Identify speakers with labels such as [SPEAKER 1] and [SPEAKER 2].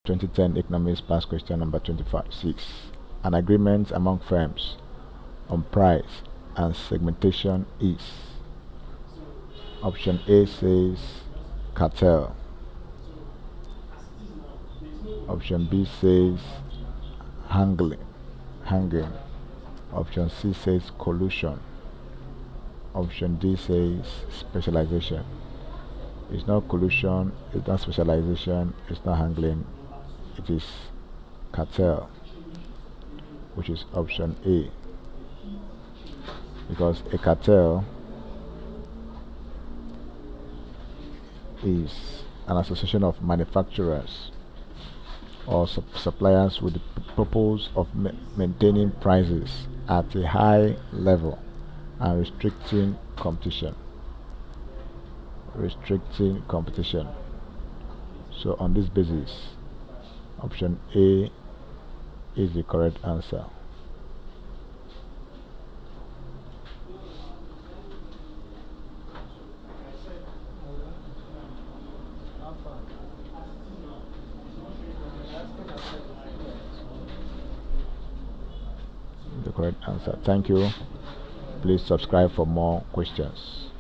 [SPEAKER 1] 2010 Economics Past Question number 25.6. An agreement among firms on price and segmentation is. Option A says cartel. Option B says hanging. Option C says collusion. Option D says specialization. It's not collusion, it's not specialization, it's not handling, it is cartel, which is option A. Because a cartel is an association of manufacturers or suppliers with the purpose of maintaining prices at a high level and restricting competition. So on this basis, option A is the correct answer. The correct answer. Thank you. Please subscribe for more questions.